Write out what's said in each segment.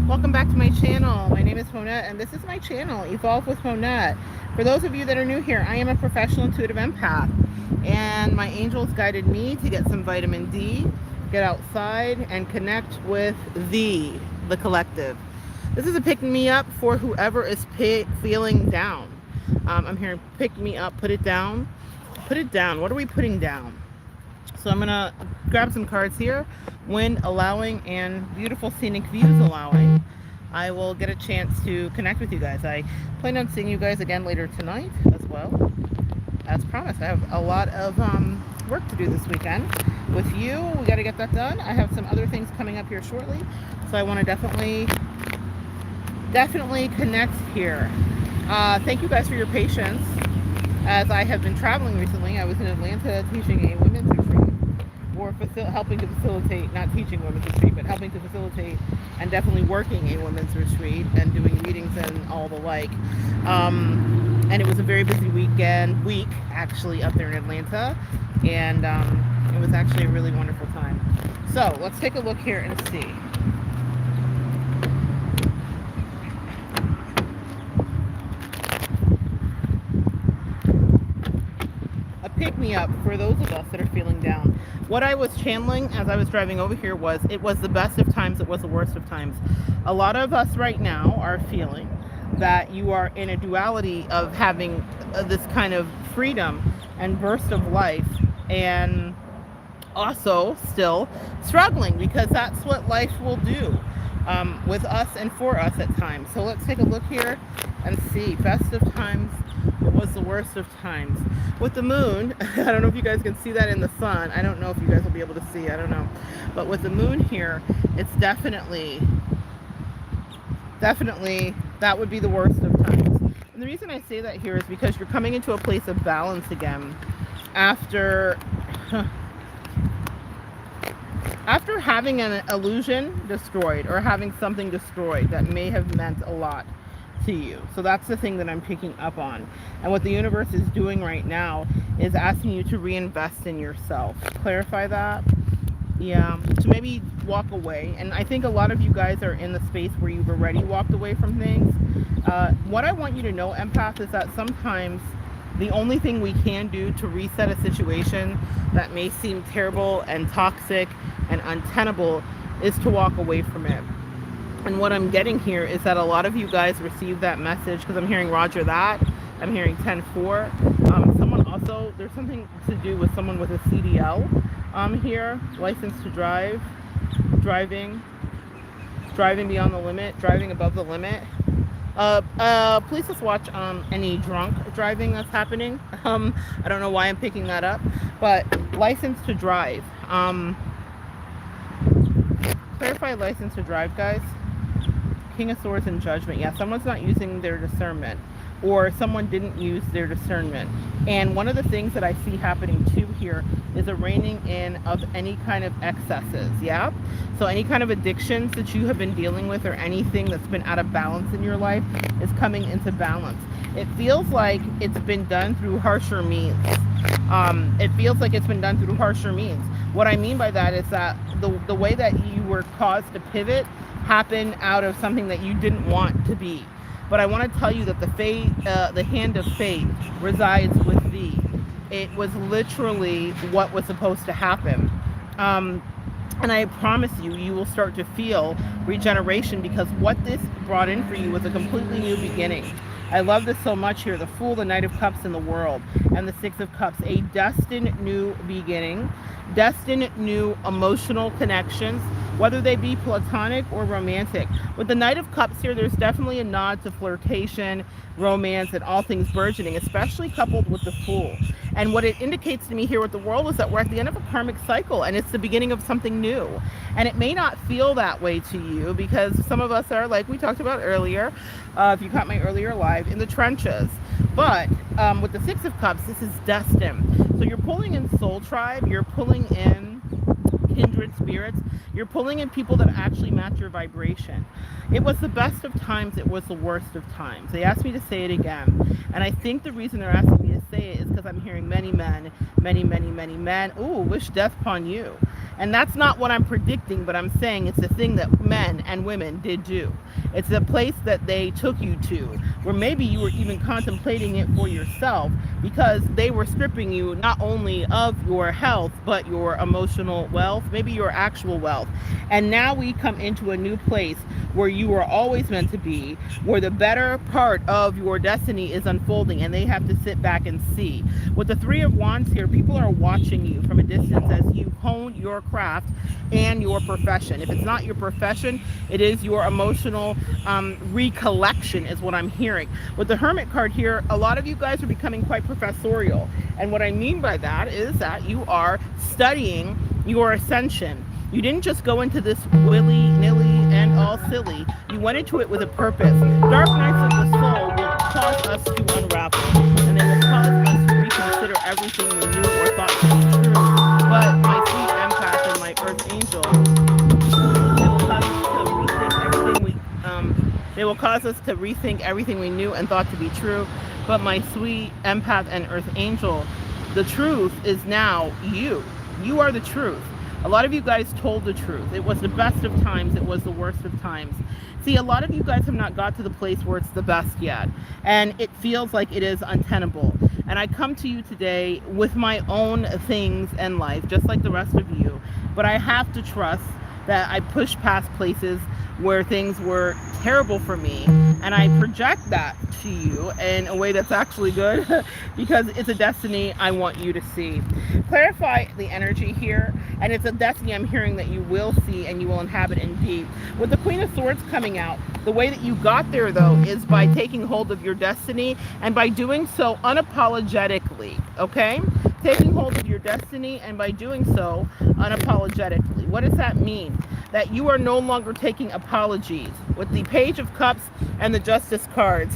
Welcome back to my channel. My name is Honette and this is my channel, Evolve with Honette. For those of you that are new here, I am a professional intuitive empath and my angels guided me to get some vitamin D, get outside and connect with the collective. This is a pick me up for whoever is feeling down. I'm hearing pick me up, put it down. Put it down. What are we putting down? So I'm gonna grab some cards here. Wind allowing and beautiful scenic views allowing, I will get a chance to connect with you guys. I plan on seeing you guys again later tonight as well. As promised, I have a lot of work to do this weekend with you. We got to get that done. I have some other things coming up here shortly, so I want to definitely connect here. Thank you guys for your patience as I have been traveling recently. I was in Atlanta teaching a women's retreat, or helping to facilitate, not teaching women's retreat, but helping to facilitate and definitely working a women's retreat and doing readings and all the like. And it was a very busy week actually up there in Atlanta, and it was actually a really wonderful time. So let's take a look here and see. Pick me up for those of us that are feeling down. What I was channeling as I was driving over here was, it was the best of times, it was the worst of times. A lot of us right now are feeling that you are in a duality of having this kind of freedom and burst of life, and also still struggling, because that's what life will do with us and for us at times. So let's take a look here and see. Best of times, it was the worst of times. With the moon, I don't know if you guys can see that in the sun. I don't know if you guys will be able to see, I don't know. But with the moon here, it's definitely, that would be the worst of times. And the reason I say that here is because you're coming into a place of balance again after having an illusion destroyed, or having something destroyed that may have meant a lot to you. So that's the thing that I'm picking up on. And what the universe is doing right now is asking you to reinvest in yourself. Clarify that. Yeah, to maybe walk away. And I think a lot of you guys are in the space where you've already walked away from things. What I want you to know, empath, is that sometimes the only thing we can do to reset a situation that may seem terrible and toxic and untenable is to walk away from it. And what I'm getting here is that a lot of you guys received that message, because I'm hearing Roger that. I'm hearing 10-4. Someone also, there's something to do with someone with a CDL here. License to drive, driving beyond the limit, driving above the limit. Please just watch any drunk driving that's happening. I don't know why I'm picking that up, but license to drive. Clarify license to drive, guys. King of Swords and Judgment. Yeah, someone's not using their discernment, or someone didn't use their discernment. And one of the things that I see happening too here is a reining in of any kind of excesses. Yeah, so any kind of addictions that you have been dealing with, or anything that's been out of balance in your life, is coming into balance. It feels like it's been done through harsher means. What I mean by that is that the way that you were caused to pivot happened out of something that you didn't want to be. But I want to tell you that the hand of fate resides with thee. It was literally what was supposed to happen. And I promise you, you will start to feel regeneration, because what this brought in for you was a completely new beginning. I love this so much here. The Fool, the Knight of Cups in the world, and the Six of Cups. A destined new beginning. Destined new emotional connections, whether they be platonic or romantic. With the Knight of Cups here, there's definitely a nod to flirtation, romance, and all things burgeoning, especially coupled with the Fool. And what it indicates to me here with the World is that we're at the end of a karmic cycle, and it's the beginning of something new. And it may not feel that way to you, because some of us are, like we talked about earlier, if you caught my earlier live, in the trenches. But with the Six of Cups, this is destined. So you're pulling in soul tribe, you're pulling in kindred spirits, You're pulling in people that actually match your vibration. It was the best of times, it was the worst of times. They asked me to say it again. And I think the reason they're asking me to say it is because I'm hearing many men, many men, ooh, wish death upon you. And that's not what I'm predicting, but I'm saying it's a thing that men and women did do. It's a place that they took you to, where maybe you were even contemplating it for yourself, because they were stripping you not only of your health, but your emotional wealth, maybe your actual wealth. And now we come into a new place where you were always meant to be, where the better part of your destiny is unfolding, and they have to sit back and see. With the Three of Wands here, people are watching you from a distance as you hone your craft and your profession. If it's not your profession, it is your emotional recollection is what I'm hearing. With the Hermit card here, a lot of you guys are becoming quite professorial. And what I mean by that is that you are studying your ascension. You didn't just go into this willy-nilly and all silly. You went into it with a purpose. Dark nights of the soul will cause us to unravel, and they will cause us to reconsider everything we knew or thought to be true. But my sweet empath and my earth angel, they will cause us to rethink everything we knew and thought to be true. But my sweet empath and earth angel, the truth is now you. You are the truth. A lot of you guys told the truth. It was the best of times. It was the worst of times. See, a lot of you guys have not got to the place where it's the best yet. And it feels like it is untenable. And I come to you today with my own things in life, just like the rest of you. But I have to trust that I push past places where things were terrible for me, and I project that to you in a way that's actually good because it's a destiny I want you to see. Clarify the energy here, and it's a destiny I'm hearing that you will see and you will inhabit indeed. With the Queen of Swords coming out, the way that you got there though is by taking hold of your destiny, and by doing so unapologetically, okay? Taking hold of your destiny, and by doing so unapologetically. What does that mean? That you are no longer taking apologies. With the Page of Cups and the Justice cards,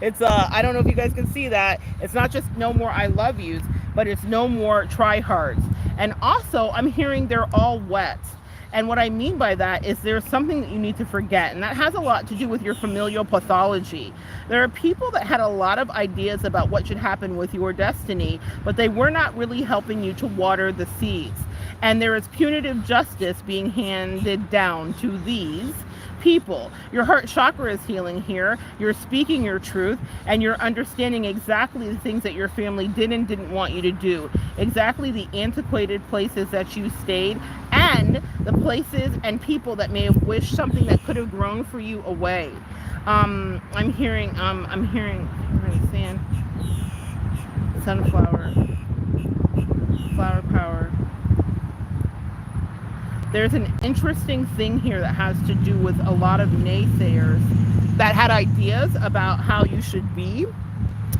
it's I don't know if you guys can see that. It's not just no more I love yous, but it's no more try hards. And also I'm hearing they're all wet. And what I mean by that is there's something that you need to forget, and that has a lot to do with your familial pathology. There are people that had a lot of ideas about what should happen with your destiny, but they were not really helping you to water the seeds. And there is punitive justice being handed down to these people. Your heart chakra is healing here. You're speaking your truth, and you're understanding exactly the things that your family did and didn't want you to do. Exactly the antiquated places that you stayed, and the places and people that may have wished something that could have grown for you away. I'm hearing sand, sunflower, flower power. There's an interesting thing here that has to do with a lot of naysayers that had ideas about how you should be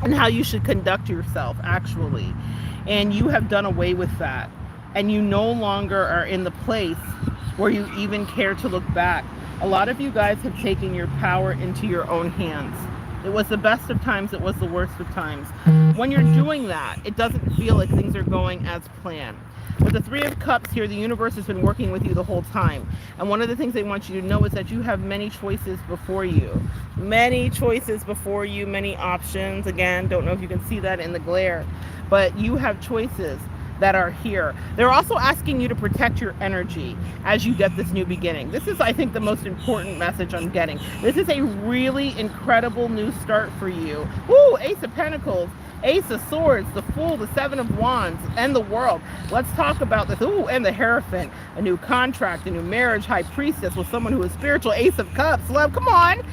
and how you should conduct yourself, actually. And you have done away with that. And you no longer are in the place where you even care to look back. A lot of you guys have taken your power into your own hands. It was the best of times, it was the worst of times. When you're doing that, it doesn't feel like things are going as planned. With the Three of Cups here, the universe has been working with you the whole time. And one of the things they want you to know is that you have many choices before you. Many choices before you, many options. Again, don't know if you can see that in the glare, but you have choices that are here. They're also asking you to protect your energy as you get this new beginning. This is, I think, the most important message I'm getting. This is a really incredible new start for you. Ooh, Ace of Pentacles, Ace of Swords, the Fool, the Seven of Wands, and the World. Let's talk about this. Ooh, and the Hierophant, a new contract, a new marriage, High Priestess with someone who is spiritual, Ace of Cups. Love, come on,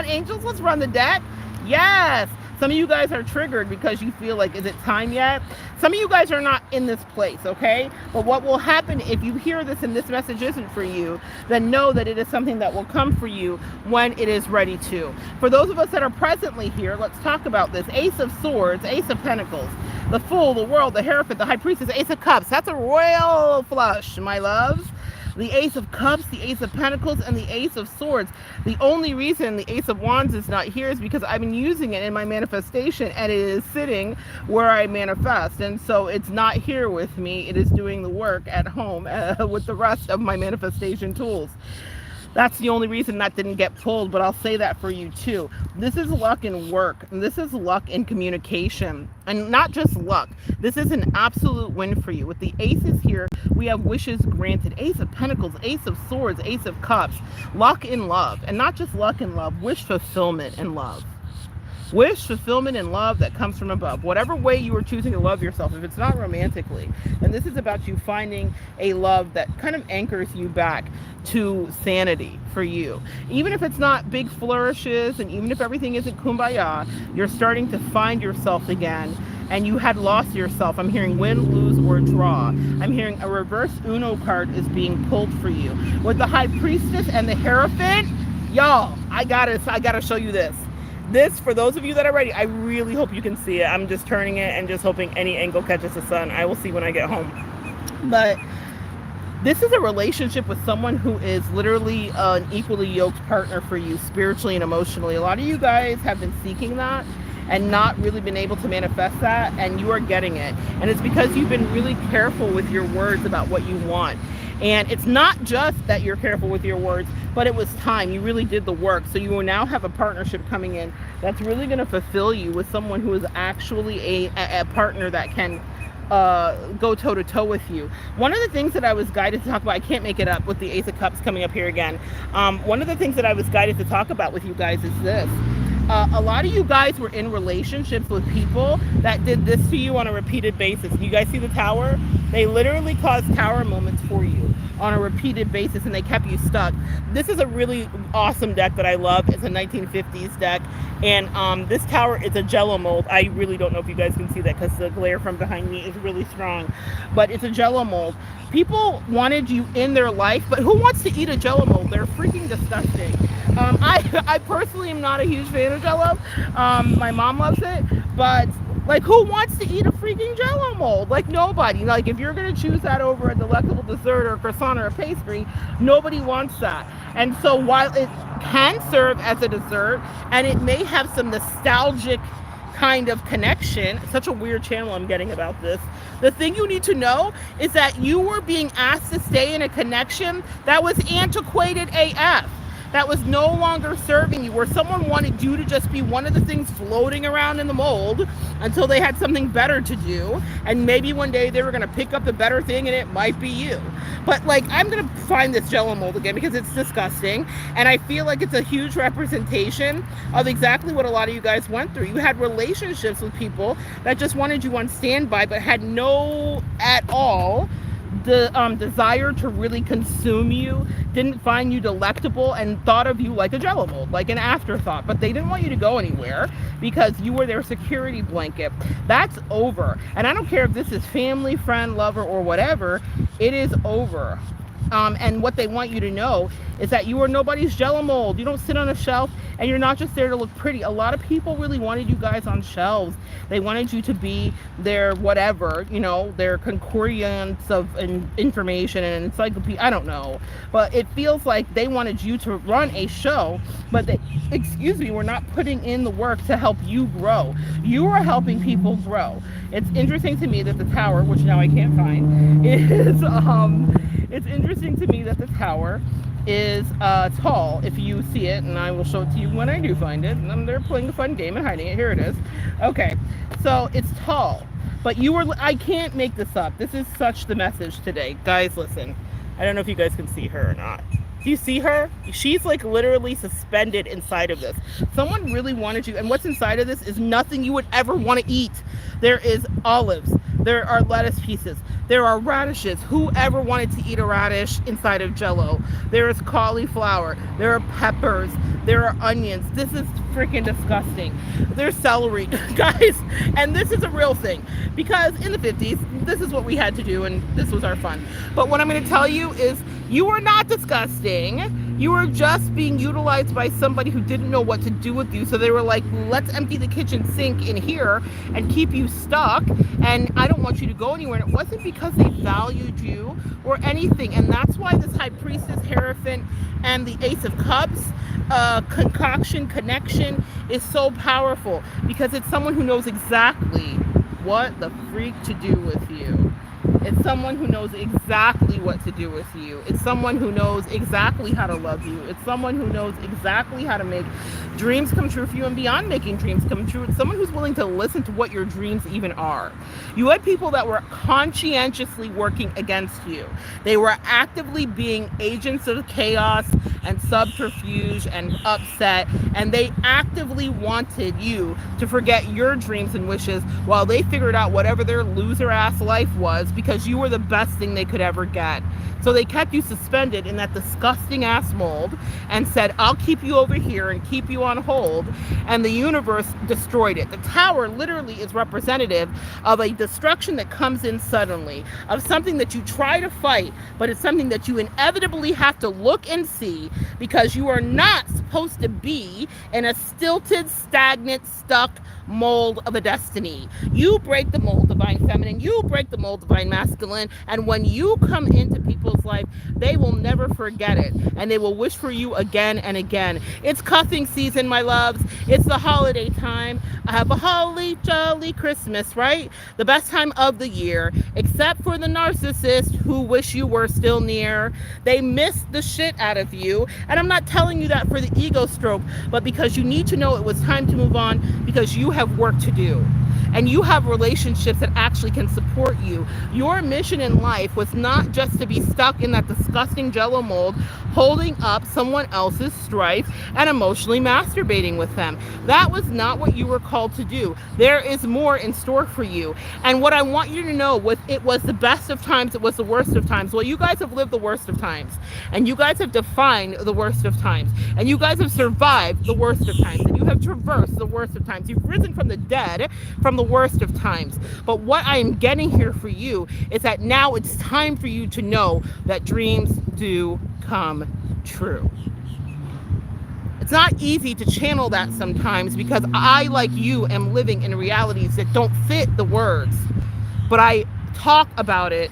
angels, let's run the deck. Yes. Some of you guys are triggered because you feel like, is it time yet? Some of you guys are not in this place, okay? But what will happen if you hear this and this message isn't for you, then know that it is something that will come for you when it is ready to. For those of us that are presently here, let's talk about this. Ace of Swords, Ace of Pentacles, the Fool, the World, the Hierophant, the High Priestess, Ace of Cups. That's a royal flush, my loves. The Ace of Cups, the Ace of Pentacles, and the Ace of Swords. The only reason the Ace of Wands is not here is because I've been using it in my manifestation, and it is sitting where I manifest. And so it's not here with me. It is doing the work at home with the rest of my manifestation tools. That's the only reason that didn't get pulled, but I'll say that for you too. This is luck in work, and this is luck in communication, and not just luck. This is an absolute win for you. With the aces here, we have wishes granted. Ace of Pentacles, Ace of Swords, Ace of Cups. Luck in love, and not just luck in love, wish fulfillment in love. Wish fulfillment and love that comes from above. Whatever way you are choosing to love yourself, if it's not romantically, and this is about you finding a love that kind of anchors you back to sanity for you. Even if it's not big flourishes, and even if everything isn't kumbaya, you're starting to find yourself again, and you had lost yourself. I'm hearing win, lose, or draw. I'm hearing a reverse Uno card is being pulled for you. With the High Priestess and the Hierophant, y'all, I gotta show you this. This, for those of you that are ready, I really hope you can see it. I'm just turning it and just hoping any angle catches the sun. I will see when I get home. But this is a relationship with someone who is literally an equally yoked partner for you spiritually and emotionally. A lot of you guys have been seeking that and not really been able to manifest that, and you are getting it. And it's because you've been really careful with your words about what you want. And it's not just that you're careful with your words, but it was time. You really did the work. So you will now have a partnership coming in that's really going to fulfill you with someone who is actually a partner that can go toe-to-toe with you. One of the things that I was guided to talk about, I can't make it up with the Ace of Cups coming up here again. One of the things that I was guided to talk about with you guys is this. A lot of you guys were in relationships with people that did this to you on a repeated basis. You guys see the Tower? They literally caused tower moments for you on a repeated basis, and they kept you stuck. This is a really awesome deck that I love. It's a 1950s deck, and this tower is a Jello mold. I really don't know if you guys can see that because the glare from behind me is really strong, but it's a Jello mold. People wanted you in their life, but who wants to eat a Jello mold? They're freaking disgusting. I personally am not a huge fan of Jello. My mom loves it, but like, who wants to eat a freaking Jello mold? Like, nobody. Like, if you're gonna choose that over a delectable dessert or a croissant or a pastry, nobody wants that. And so while it can serve as a dessert, and it may have some nostalgic kind of connection, such a weird channel I'm getting about this, the thing you need to know is that you were being asked to stay in a connection that was antiquated AF. That was no longer serving you, where someone wanted you to just be one of the things floating around in the mold until they had something better to do, and maybe one day they were going to pick up the better thing, and it might be you. But like, I'm going to find this Jello mold again because it's disgusting, and I feel like it's a huge representation of exactly what a lot of you guys went through. You had relationships with people that just wanted you on standby, but had no at all the desire to really consume you, didn't find you delectable, and thought of you like a Jello mold, like an afterthought. But they didn't want you to go anywhere because you were their security blanket. That's over. And I don't care if this is family, friend, lover, or whatever, it is over. And what they want you to know is that you are nobody's Jello mold. You don't sit on a shelf, and you're not just there to look pretty. A lot of people really wanted you guys on shelves. They wanted you to be their whatever, you know, their concordance of information and encyclopedia. I don't know. But it feels like they wanted you to run a show, but they, excuse me, we're not putting in the work to help you grow. You are helping people grow. It's interesting to me that the Tower, which now I can't find, is it's interesting to me that the Tower is tall, if you see it, and I will show it to you when I do find it. And they're playing a fun game and hiding it. Here it is. Okay, so it's tall, but you were, I can't make this up. This is such the message today. Guys, listen. I don't know if you guys can see her or not. Do you see her? She's like literally suspended inside of this. Someone really wanted you, and what's inside of this is nothing you would ever want to eat. There is olives. There are lettuce pieces. There are radishes. Whoever wanted to eat a radish inside of Jello? There is cauliflower. There are peppers. There are onions. This is freaking disgusting. There's celery, guys. And this is a real thing, because in the 50s, this is what we had to do, and this was our fun. But what I'm going to tell you is, you are not disgusting. You were just being utilized by somebody who didn't know what to do with you. So they were like, let's empty the kitchen sink in here and keep you stuck. And I don't want you to go anywhere. And it wasn't because they valued you or anything. And that's why this High Priestess, Hierophant, and the Ace of Cups connection is so powerful, because it's someone who knows exactly what the freak to do with you. It's someone who knows exactly what to do with you. It's someone who knows exactly how to love you. It's someone who knows exactly how to make dreams come true for you, and beyond making dreams come true, it's someone who's willing to listen to what your dreams even are. You had people that were conscientiously working against you. They were actively being agents of chaos and subterfuge and upset, and they actively wanted you to forget your dreams and wishes while they figured out whatever their loser ass life was, because you were the best thing they could ever get. So they kept you suspended in that disgusting ass mold and said, I'll keep you over here and keep you on hold. And the universe destroyed it. The tower literally is representative of a destruction that comes in suddenly, of something that you try to fight, but it's something that you inevitably have to look and see, because you are not supposed to be in a stilted, stagnant, stuck mold of a destiny. You break the mold, divine feminine. You break the mold, divine masculine. And when you come into people's life, they will never forget it, and they will wish for you again and again. It's cuffing season, my loves. It's the holiday time. I have a holly jolly Christmas, right? The best time of the year, except for the narcissist who wish you were still near. They miss the shit out of you. And I'm not telling you that for the ego stroke, but because you need to know it was time to move on, because you have work to do. And you have relationships that actually can support you. Your mission in life was not just to be stuck in that disgusting jello mold, holding up someone else's strife and emotionally masturbating with them. That was not what you were called to do. There is more in store for you. And what I want you to know, it was the best of times, it was the worst of times. Well, you guys have lived the worst of times. And you guys have defined the worst of times. And you guys have survived the worst of times. And you have traversed the worst of times. You've risen from the dead, from the worst of times. But what I am getting here for you is that now it's time for you to know that dreams do come true. It's not easy to channel that sometimes, because I, like you, am living in realities that don't fit the words. But I talk about it,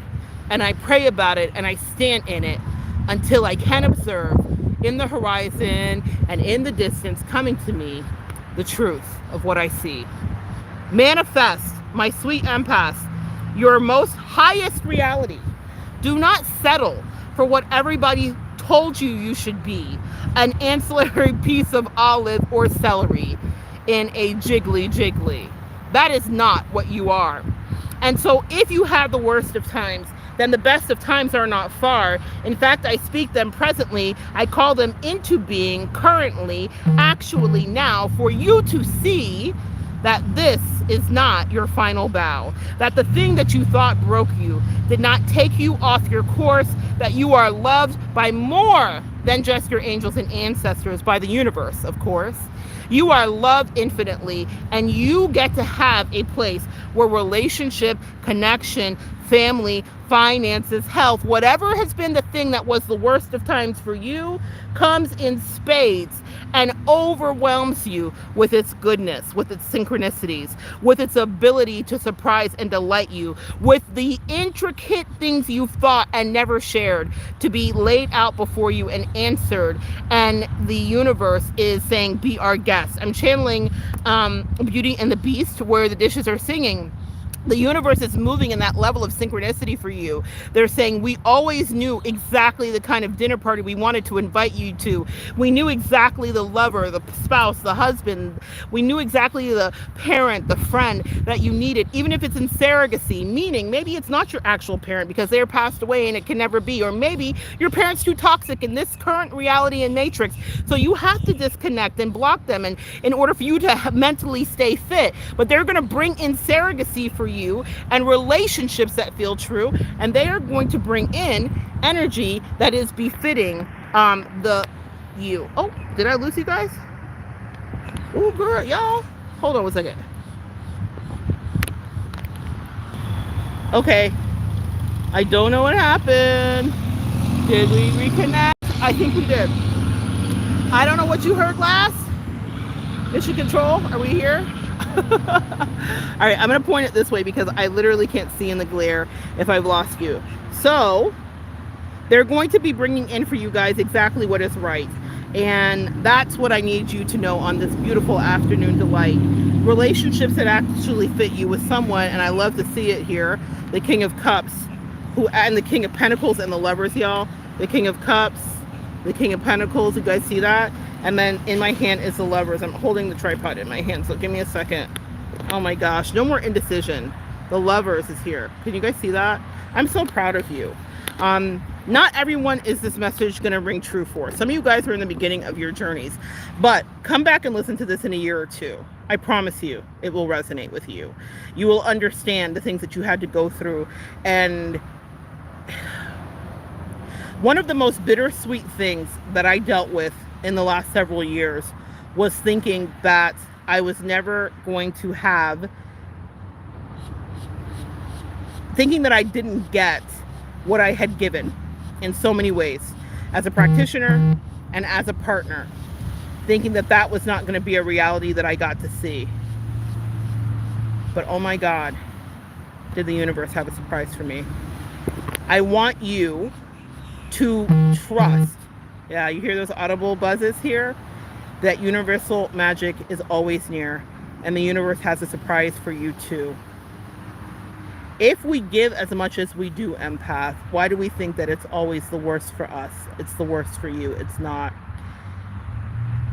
and I pray about it, and I stand in it until I can observe in the horizon and in the distance coming to me the truth of what I see. Manifest, my sweet empaths, your most highest reality. Do not settle for what everybody told you you should be, an ancillary piece of olive or celery in a jiggly. That is not what you are. And so if you have the worst of times, then the best of times are not far. In fact, I speak them presently. I call them into being currently, actually now, for you to see that this is not your final bow, that the thing that you thought broke you did not take you off your course, that you are loved by more than just your angels and ancestors, by the universe, of course. You are loved infinitely, and you get to have a place where relationship, connection, family, finances, health, whatever has been the thing that was the worst of times for you, comes in spades and overwhelms you with its goodness, with its synchronicities, with its ability to surprise and delight you, with the intricate things you've thought and never shared to be laid out before you and answered. And the universe is saying, be our guest. I'm channeling Beauty and the Beast, where the dishes are singing. The universe is moving in that level of synchronicity for you. They're saying, we always knew exactly the kind of dinner party we wanted to invite you to. We knew exactly the lover, the spouse, the husband. We knew exactly the parent, the friend that you needed, even if it's in surrogacy, meaning maybe it's not your actual parent because they're passed away and it can never be. Or maybe your parent's too toxic in this current reality and matrix. So you have to disconnect and block them in order for you to mentally stay fit. But they're going to bring in surrogacy for you and relationships that feel true, and they are going to bring in energy that is befitting the you. Oh, did I lose you guys? Oh, girl, y'all. Hold on one second. Okay. I don't know what happened. Did we reconnect? I think we did. I don't know what you heard last. Mission Control, are we here? All right, I'm going to point it this way because I literally can't see in the glare if I've lost you. So they're going to be bringing in for you guys exactly what is right. And that's what I need you to know on this beautiful afternoon delight. Relationships that actually fit you with someone, and I love to see it here. The King of Cups, and the King of Pentacles and the Lovers, y'all. The King of Cups, the King of Pentacles, you guys see that? And then in my hand is the Lovers. I'm holding the tripod in my hand, so give me a second. Oh my gosh, no more indecision. The Lovers is here. Can you guys see that? I'm so proud of you. Not everyone is this message going to ring true for. Some of you guys are in the beginning of your journeys, but come back and listen to this in a year or two. I promise you, it will resonate with you. You will understand the things that you had to go through. And one of the most bittersweet things that I dealt with in the last several years was thinking that I was never going to have, thinking that I didn't get what I had given in so many ways, as a practitioner and as a partner, thinking that that was not going to be a reality that I got to see. But oh my God, did the universe have a surprise for me. I want you to trust, yeah, you hear those audible buzzes here, that universal magic is always near, and the universe has a surprise for you too. If we give as much as we do, empath, why do we think that it's always the worst for us? It's the worst for you. It's not.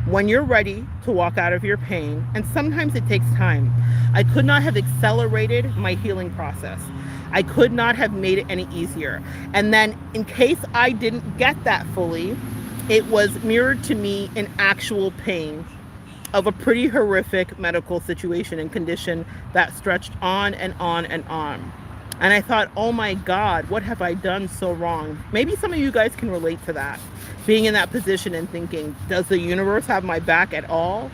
When you're ready to walk out of your pain, and sometimes it takes time, I could not have accelerated my healing process. I could not have made it any easier. And then in case I didn't get that fully, it was mirrored to me in actual pain of a pretty horrific medical situation and condition that stretched on and on and on. And I thought, oh my God, what have I done so wrong? Maybe some of you guys can relate to that. Being in that position and thinking, does the universe have my back at all?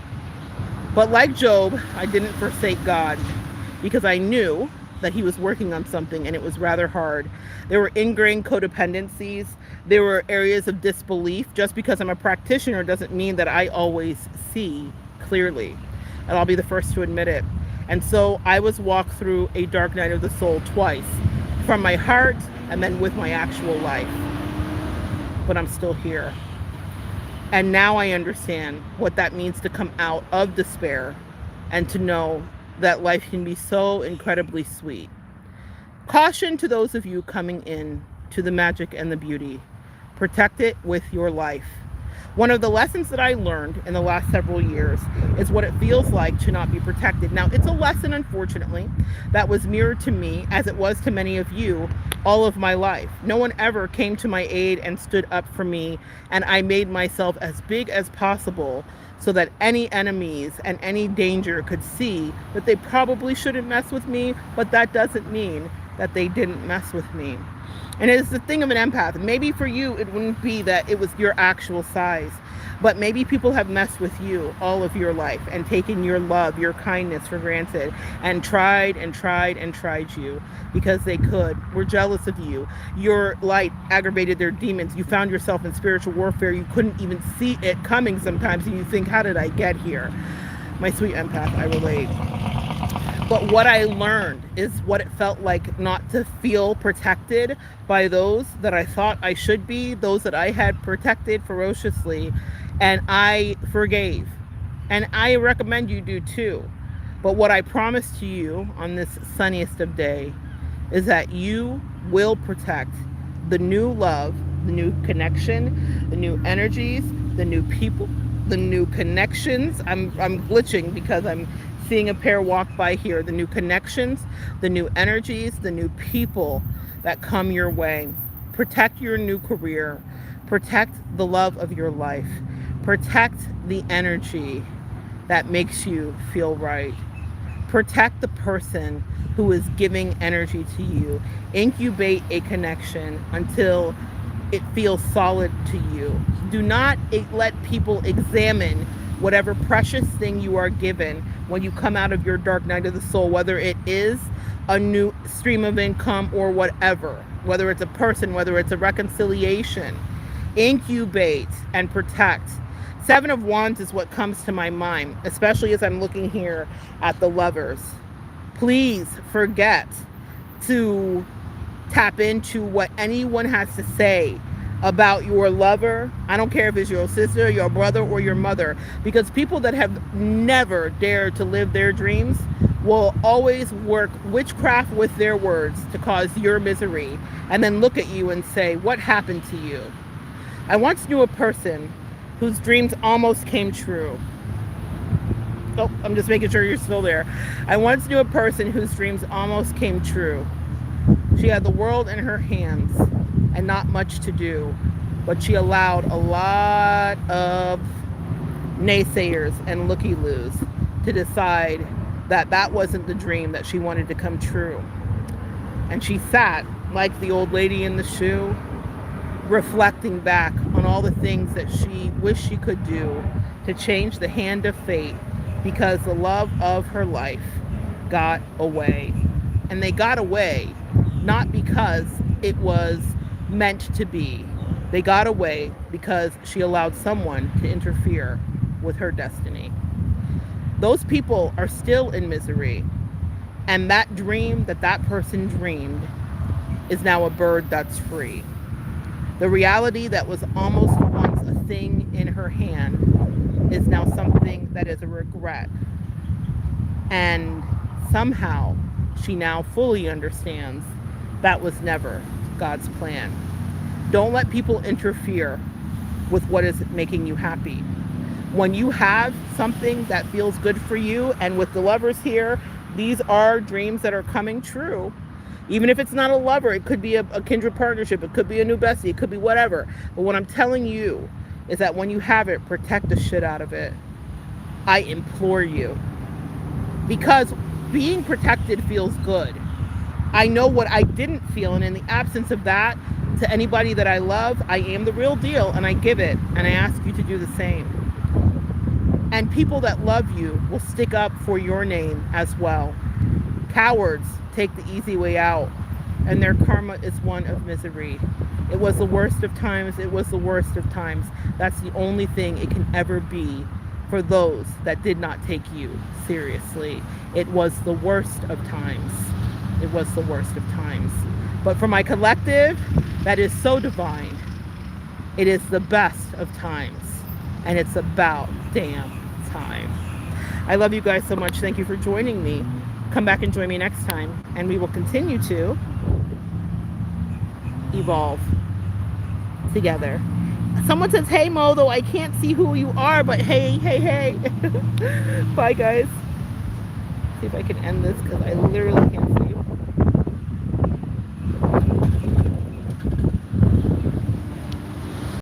But like Job, I didn't forsake God because I knew that he was working on something, and it was rather hard. There were ingrained codependencies. There were areas of disbelief. Just because I'm a practitioner doesn't mean that I always see clearly, and I'll be the first to admit it. And so I was walked through a dark night of the soul twice, from my heart and then with my actual life. But I'm still here. And now I understand what that means to come out of despair and to know that life can be so incredibly sweet. Caution to those of you coming in to the magic and the beauty. Protect it with your life. One of the lessons that I learned in the last several years is what it feels like to not be protected. Now, it's a lesson, unfortunately, that was mirrored to me, as it was to many of you, all of my life. No one ever came to my aid and stood up for me, and I made myself as big as possible so that any enemies and any danger could see that they probably shouldn't mess with me, but that doesn't mean that they didn't mess with me. And it's the thing of an empath. Maybe for you, it wouldn't be that it was your actual size, but maybe people have messed with you all of your life and taken your love, your kindness for granted, and tried and tried and tried you because they could. Were jealous of you. Your light aggravated their demons. You found yourself in spiritual warfare. You couldn't even see it coming sometimes, and you think, how did I get here? My sweet empath, I relate. But what I learned is what it felt like not to feel protected by those that I thought I should be, those that I had protected ferociously, and I forgave. And I recommend you do too. But what I promise to you on this sunniest of day is that you will protect the new love, the new connection, the new energies, the new people, the new connections. I'm glitching because I'm seeing a pair walk by here. The new connections, the new energies, the new people that come your way. Protect your new career. Protect the love of your life. Protect the energy that makes you feel right. Protect the person who is giving energy to you. Incubate a connection until it feels solid to you. Do not let people examine whatever precious thing you are given when you come out of your dark night of the soul, whether it is a new stream of income or whatever, whether it's a person, whether it's a reconciliation. Incubate and protect. Seven of Wands is what comes to my mind, especially as I'm looking here at the Lovers. Please forget to tap into what anyone has to say about your lover. I don't care if it's your sister, your brother, or your mother, because people that have never dared to live their dreams will always work witchcraft with their words to cause your misery and then look at you and say, what happened to you? I once knew a person whose dreams almost came true. Oh, I'm just making sure you're still there. I once knew a person whose dreams almost came true. She had the world in her hands and not much to do, but she allowed a lot of naysayers and looky-loos to decide that that wasn't the dream that she wanted to come true. And she sat like the old lady in the shoe, reflecting back on all the things that she wished she could do to change the hand of fate, because the love of her life got away. And they got away not because it was meant to be. They got away because she allowed someone to interfere with her destiny. Those people are still in misery, and that dream that that person dreamed is now a bird that's free. The reality that was almost once a thing in her hand is now something that is a regret. And somehow she now fully understands that was never God's plan. Don't let people interfere with what is making you happy. When you have something that feels good for you, and with the Lovers here, these are dreams that are coming true. Even if it's not a lover, it could be a kindred partnership, it could be a new bestie, it could be whatever. But what I'm telling you is that when you have it, protect the shit out of it. I implore you. Because being protected feels good. I know what I didn't feel, and in the absence of that, to anybody that I love, I am the real deal, and I give it, and I ask you to do the same. And people that love you will stick up for your name as well. Cowards take the easy way out, and their karma is one of misery. It was the worst of times. It was the worst of times. That's the only thing it can ever be for those that did not take you seriously. It was the worst of times. It was the worst of times. But for my collective, that is so divine. It is the best of times, and it's about damn time. I love you guys so much. Thank you for joining me. Come back and join me next time, and we will continue to evolve together. Someone says, hey Mo, though I can't see who you are, but hey. Bye guys. See if I can end this, because I literally